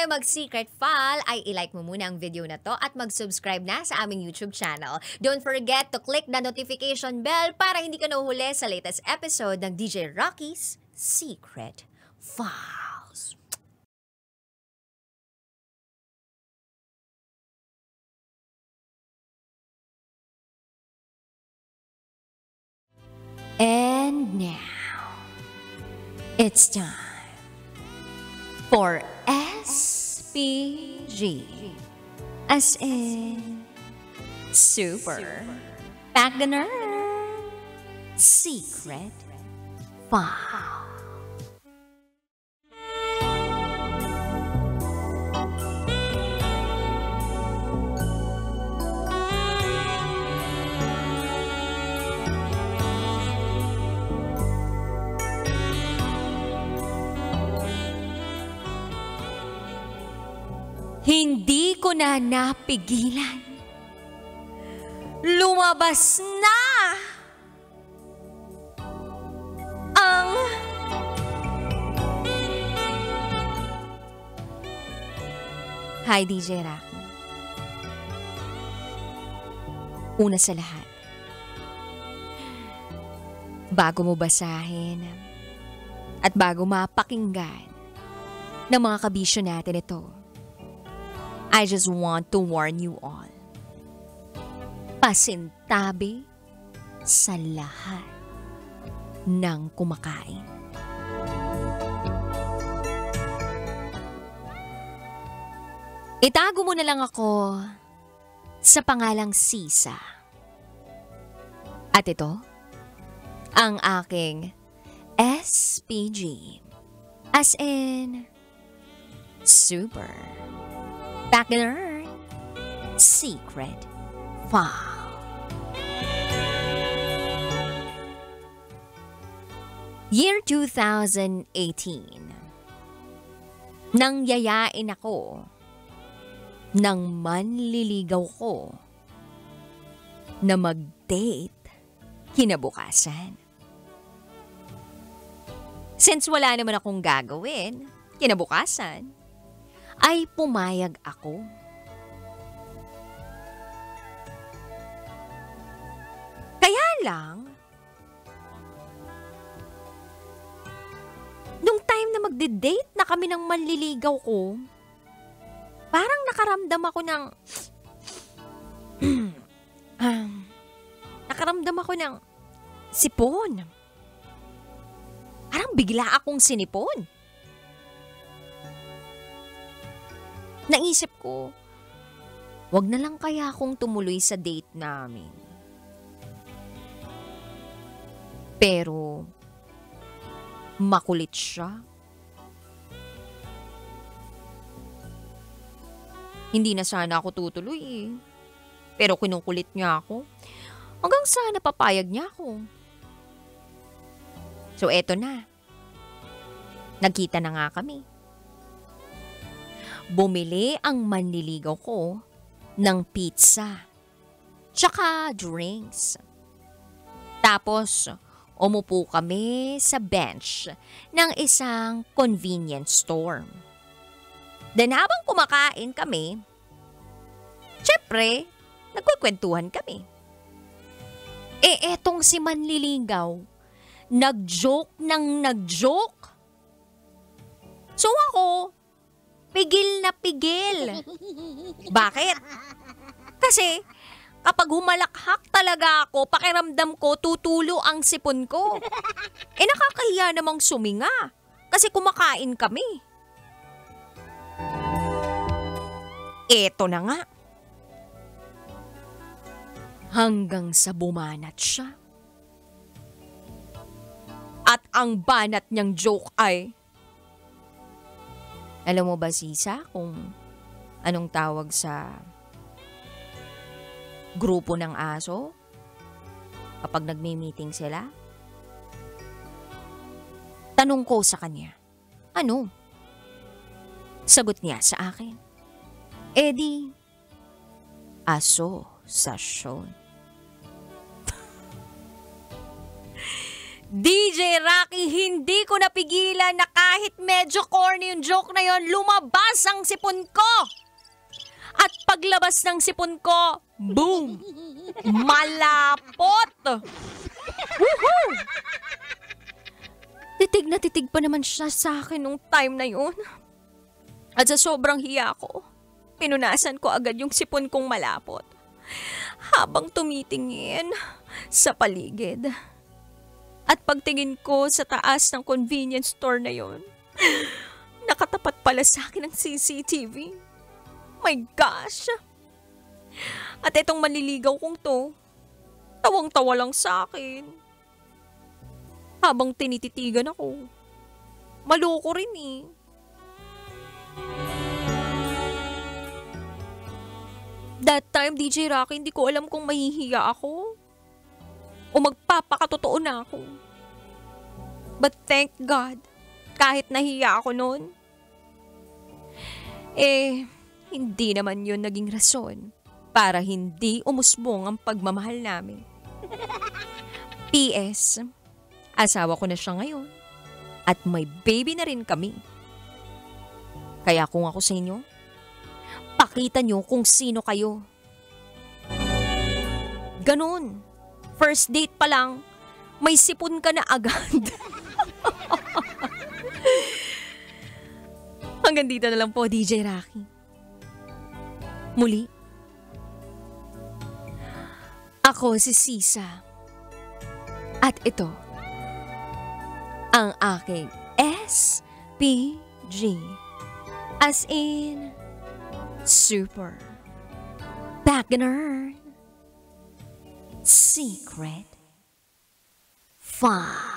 tayo mag-secret file, ay ilike mo muna ang video na to at mag-subscribe na sa aming YouTube channel. Don't forget to click the notification bell para hindi ka nahuhuli sa latest episode ng DJ Rocky's Secret Files. And now, it's time for SPG, as in Super Pagganer Secret File. Hindi ko na napigilan. Lumabas na ang Hi, DJ Rocky. Una sa lahat, bago mo basahin at bago mapakinggan ng mga kabisyo natin ito, I just want to warn you all. Pasintabi sa lahat ng kumakain. Itago mo na lang ako sa pangalang Sisa. At ito, ang aking SPG. As in, Super Pagganer Secret File. Year 2018. Nang yayain ako ng manliligaw ko na mag-date kinabukasan. Since wala naman akong gagawin kinabukasan, ay pumayag ako. Kaya lang, nung time na magde-date na kami ng manliligaw ko, parang nakaramdam ako ng sipon. Parang bigla akong sinipon. Naisip ko, wag na lang kaya akong tumuloy sa date namin. Pero, makulit siya. Hindi na sana ako tutuloy eh. Pero kinukulit niya ako. Hanggang sana papayag niya ako. So eto na. Nagkita na nga kami. Bumili ang manliligaw ko ng pizza, tsaka drinks. Tapos, umupo kami sa bench ng isang convenience store. Then habang kumakain kami, syempre, nagkukwentuhan kami. Etong si manliligaw, nag-joke ng nag-joke. So ako, pigil na pigil. Bakit? Kasi kapag humalakhak talaga ako, pakiramdam ko tutulo ang sipon ko. Nakakahiya namang suminga kasi kumakain kami. Eto na nga. Hanggang sa bumanat siya. At ang banat niyang joke ay, alam mo ba, Sisa, kung anong tawag sa grupo ng aso kapag nagme-meeting sila? Tanong ko sa kanya, ano? Sagot niya sa akin, di, asosasyon. DJ Rocky, hindi ko napigilan na kahit medyo corny yung joke na yon, lumabas ang sipon ko. At paglabas ng sipon ko, boom! Malapot! Woohoo! Titig na titig pa naman siya sa akin nung time na yun. At sa sobrang hiya ko, pinunasan ko agad yung sipon kong malapot. Habang tumitingin sa paligid. At pagtingin ko sa taas ng convenience store na yon, nakatapat pala sa akin ang CCTV. My gosh! At itong manliligaw kong to, tawang-tawa lang sa akin. Habang tinititigan ako, maloko rin eh. That time, DJ Rocky, hindi ko alam kung mahihiya ako o magpapakatotoo na ako. But thank God, kahit nahiya ako noon, hindi naman yun naging rason para hindi umusbong ang pagmamahal namin. PS, asawa ko na siya ngayon at may baby na rin kami. Kaya kung ako sa inyo, pakita nyo kung sino kayo. Ganun. First date pa lang, may sipon ka na agad. Hanggang dito na lang po, DJ Rocky. Muli, ako si Sisa. At ito, ang aking SPG. As in, Super Bagginer Secret 5.